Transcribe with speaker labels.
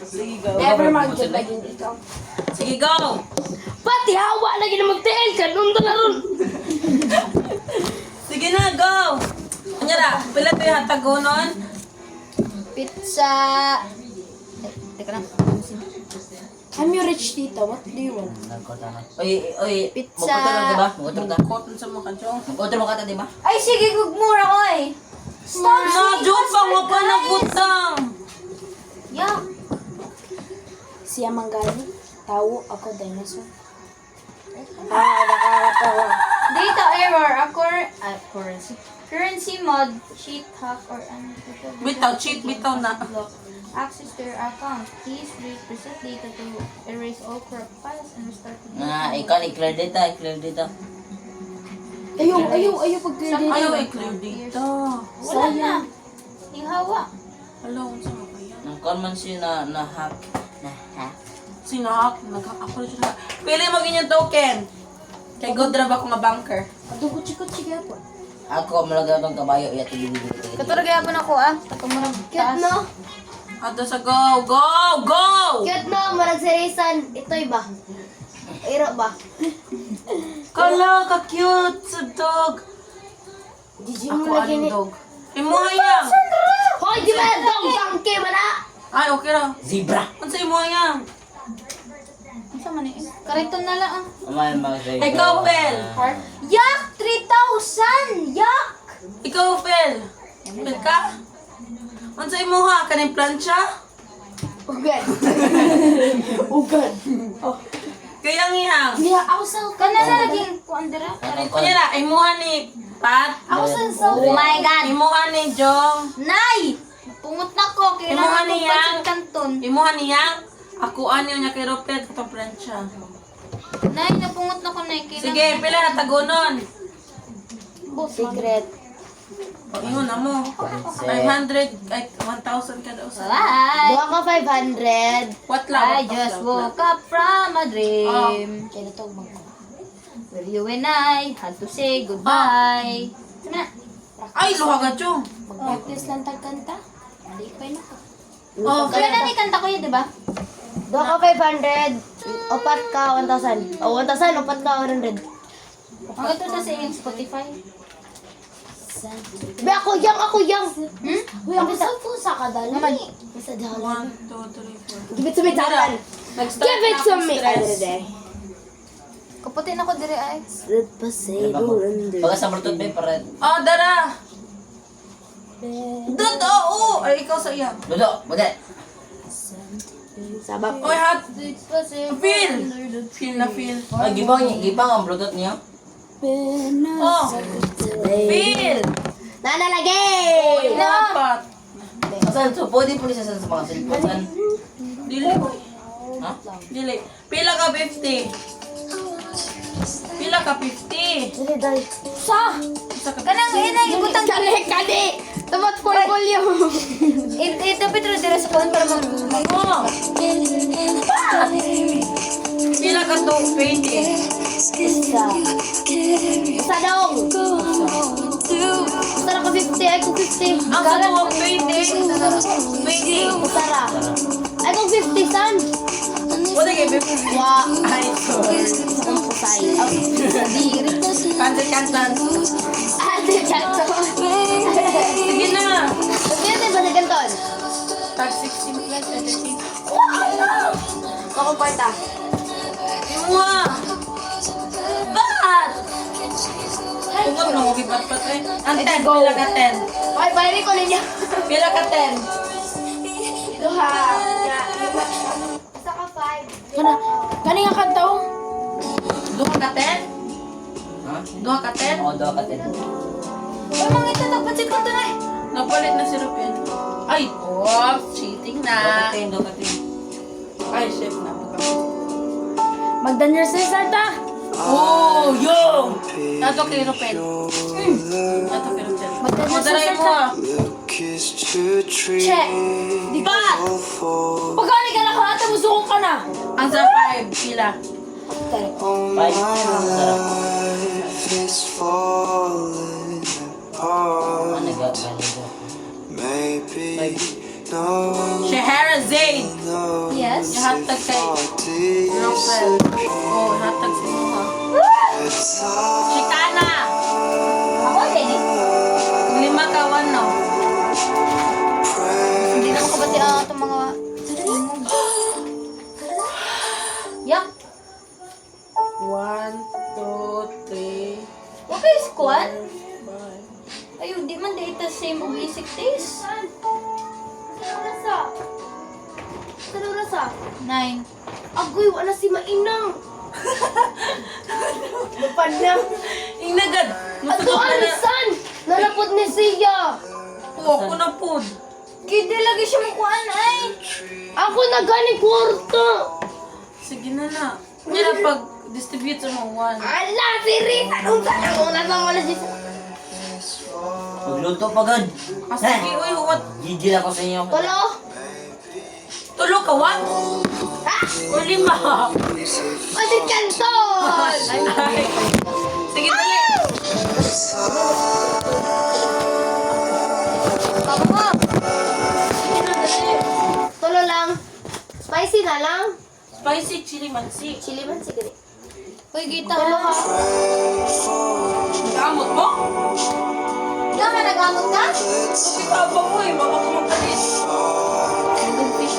Speaker 1: Sige, go.
Speaker 2: Never mag-jud lagi ikaw.
Speaker 1: Sige, go!
Speaker 2: Pati hawa lagi na mag-TL ka. Nung na ron.
Speaker 1: Sige na, go! Anya na, pila ito yung hatagonon?
Speaker 3: Pizza. Teka lang.
Speaker 2: I'm your rich tita. What do you want?
Speaker 4: Oy,
Speaker 3: Pizza.
Speaker 4: mag-order na, diba? Mag-order na.
Speaker 1: Cotton sa mga kanchong.
Speaker 4: Mag-order mo ka ta, diba?
Speaker 3: Ay, sige, gugmura ko eh. Stop!
Speaker 1: Na, Jun, pang pa na butang!
Speaker 3: Yeah.
Speaker 2: Siya manggali. Tao, ako dinosaur. Nakakatawa.
Speaker 3: Data error. Currency. Currency mod. Cheat, hack, or ano.
Speaker 1: Bitaw, cheat, bitaw na.
Speaker 3: Lock. Access to your account. Please reset data to erase all corrupt files and restart the
Speaker 4: Nga, ikaw, i-clear data.
Speaker 2: Ayaw pag-clear
Speaker 1: Ayaw,
Speaker 2: dito.
Speaker 1: i-clear dito.
Speaker 3: Wala na. Yung hawa.
Speaker 1: Hello, saan ka yan?
Speaker 4: Nang man siya na hack.
Speaker 1: Sinahak, nag-hack ako siya. Pili mo ganyan token. Kay good rab ako nga banker.
Speaker 2: Kutsi-kutsi kaya po.
Speaker 4: Ako, malagay itong kabayo. Iya, tigil.
Speaker 3: Katurag yapon ako ah. Katong marag
Speaker 2: Cute no?
Speaker 1: Ato sa go, go, go!
Speaker 2: Cute no? Marag serisan. Ito'y ba? Iro ba?
Speaker 1: Kala, ka-cute sa dog.
Speaker 2: Gigi
Speaker 1: Ako
Speaker 2: mo lagi
Speaker 1: aning
Speaker 2: ni...
Speaker 1: dog. Imuhayang!
Speaker 2: Hoy, di ba? Dong, bangke man na!
Speaker 1: Ay, okay ra.
Speaker 4: Zebra!
Speaker 1: Ano sa imuhayang?
Speaker 3: Ano man eh? Karekton na lang ah.
Speaker 4: Amal, mga zebra.
Speaker 1: Ikaw, Pel.
Speaker 3: Yak! 3,000! Yak!
Speaker 1: Ikaw, Pel. Pel ka? Ano sa imuha? Kaning plancha?
Speaker 2: Ugad. Ugad.
Speaker 1: Kaya ngihang.
Speaker 2: Niya, ako sa...
Speaker 3: Kana na laging kuandera.
Speaker 1: Kunya na, imuha ni Pat.
Speaker 2: Ako sa sa...
Speaker 3: Oh my God!
Speaker 1: Imuha ni Jong.
Speaker 3: Nay! Pungot na ko.
Speaker 1: Imuha
Speaker 3: Kailangan ko
Speaker 1: niya.
Speaker 3: pansang kanton.
Speaker 1: Imuha niya. Ako anyo niya kay Ropel katong plancha.
Speaker 3: Nay, napungot na ko na.
Speaker 1: Sige, pila na tagonon.
Speaker 2: Secret.
Speaker 1: O, ingon na mo. 500, ay, 1,000 ka daw sa...
Speaker 3: Bye!
Speaker 2: Duha ka 500.
Speaker 1: What lang?
Speaker 3: I just woke up from a dream.
Speaker 2: Kaya na to, magko.
Speaker 3: Where you and I had to say goodbye. Ano na?
Speaker 1: Ay, luha ka, Jong.
Speaker 2: Mag-practice lang tagkanta. Hindi pa na ka.
Speaker 1: Oh,
Speaker 3: Kaya na ni kanta ko yun, di ba?
Speaker 2: Duha ka 500. Opat ka 1,000. O, 1,000. Opat ka 100.
Speaker 3: Ang ito na sa iyong Spotify.
Speaker 2: Be, ako yang.
Speaker 3: Hmm?
Speaker 2: Uy, ako sa pusa ka dali. Sa dalan.
Speaker 1: 1, 2, 3, 4.
Speaker 2: Give it to me, dalan.
Speaker 1: Nag-start
Speaker 2: Give it
Speaker 1: na
Speaker 2: to
Speaker 1: akong
Speaker 2: me.
Speaker 1: stress.
Speaker 3: Kaputi na ko dire ay.
Speaker 4: Pagka sa martot ba, para...
Speaker 1: Oh, dara. Dad, oo. Ay, ikaw sa iya.
Speaker 4: Ludo, bagay.
Speaker 2: Sabak.
Speaker 1: Oy, hat. Feel. Feel na feel.
Speaker 4: Ay, gipang ang bluetooth niya.
Speaker 1: Oh, feel.
Speaker 2: Nanalagay!
Speaker 1: Dapat.
Speaker 4: Asan, so pwede po siya sa mga cellphone. Saan?
Speaker 1: Dili.
Speaker 4: Ha?
Speaker 1: Dili. Pila ka 50. Pila ka 50.
Speaker 2: Dili, dali. Sa!
Speaker 1: Isa ka
Speaker 3: Kanang ina ibutang
Speaker 2: Kani! Tamat portfolio!
Speaker 3: ito Pedro dire sa phone para mag
Speaker 1: Oh. Pila ka 20.
Speaker 2: Isa. Isa dong! Isa na ka 50. Ay kong 50.
Speaker 1: Ang sa tuwag 20. 20.
Speaker 2: Usara. Ay kong 50, san?
Speaker 1: Wala kay 50.
Speaker 2: Wa.
Speaker 1: Ay, sorry.
Speaker 2: Ang pusay. Diri.
Speaker 1: Kantan-kantan.
Speaker 2: Ate, kanto.
Speaker 1: Sige na.
Speaker 2: Pagkita ba sa kanton?
Speaker 1: Tag 16 plus 17.
Speaker 2: Kakumparta.
Speaker 1: Imuha. Ba't? Tungkol na ko kipat-pat eh. Ang 10, pila ka 10.
Speaker 2: Ay, bayari ko ninyo.
Speaker 1: Pila ka 10.
Speaker 2: Duha. Isa ka 5. Kani nga kanto?
Speaker 1: Duha ka 10?
Speaker 4: Ha?
Speaker 1: Duha ka 10?
Speaker 4: Oo, daw ka din.
Speaker 3: Ay mga ito nagpansit ko to na eh.
Speaker 1: Napalit na si Rupen. Ay, oh, cheating na.
Speaker 4: Daw ka din.
Speaker 1: Ay, chef na.
Speaker 2: Magdanyer sa sarta.
Speaker 1: Oh, yo! Nato kay Rupen. Nato kay Rupen. Madaray mo ah.
Speaker 2: Check.
Speaker 1: Di ba?
Speaker 2: Pagkani ka na ka, ate mo sukong ka na.
Speaker 1: Ang sa 5, pila.
Speaker 4: Bye. Sarap. Ano ga?
Speaker 1: Shahara Zaid. Oh, hatag sa mo ha. Chicana!
Speaker 3: Ako din eh.
Speaker 1: 5 ka, 1 no?
Speaker 3: Hindi na makabati itong mga... Yak.
Speaker 1: 1, 2, 3,
Speaker 3: Huwag kayo squat.
Speaker 1: 5.
Speaker 3: Ayun, di man data same og basic taste.
Speaker 2: Saan rasa?
Speaker 3: 9.
Speaker 2: Agoy, wala si Mainang. Lupanang.
Speaker 1: Inagad!
Speaker 2: Ato, alisan! Nalapot ni siya.
Speaker 1: Ako na po.
Speaker 3: Kidi lagi siya makuhaan ay.
Speaker 2: Ako na gani kwarta.
Speaker 1: Sige na na. Yan ang pag-distribute sa mga 1.
Speaker 2: Ala, si Rita. Anong tanong mo na sa wala si...
Speaker 4: Magluto pa gud.
Speaker 1: Ah, sige, uy, what?
Speaker 4: Gigil ako sa inyo.
Speaker 2: Tolo.
Speaker 1: Tulo ka, 1?
Speaker 2: Ha?
Speaker 1: O 5?
Speaker 2: Pasit kanton.
Speaker 1: Sige, dali.
Speaker 2: Tama mo.
Speaker 1: Sige na, dali.
Speaker 2: Tolo lang. Spicy na lang.
Speaker 1: Spicy chili mansi.
Speaker 2: Chili man sige.
Speaker 3: Uy, gita.
Speaker 2: Tolo ha.
Speaker 1: Gamot mo?
Speaker 2: Ikaw na nagamot ka?
Speaker 1: Kasi taba mo eh, baka kumakalis.
Speaker 2: Good fish.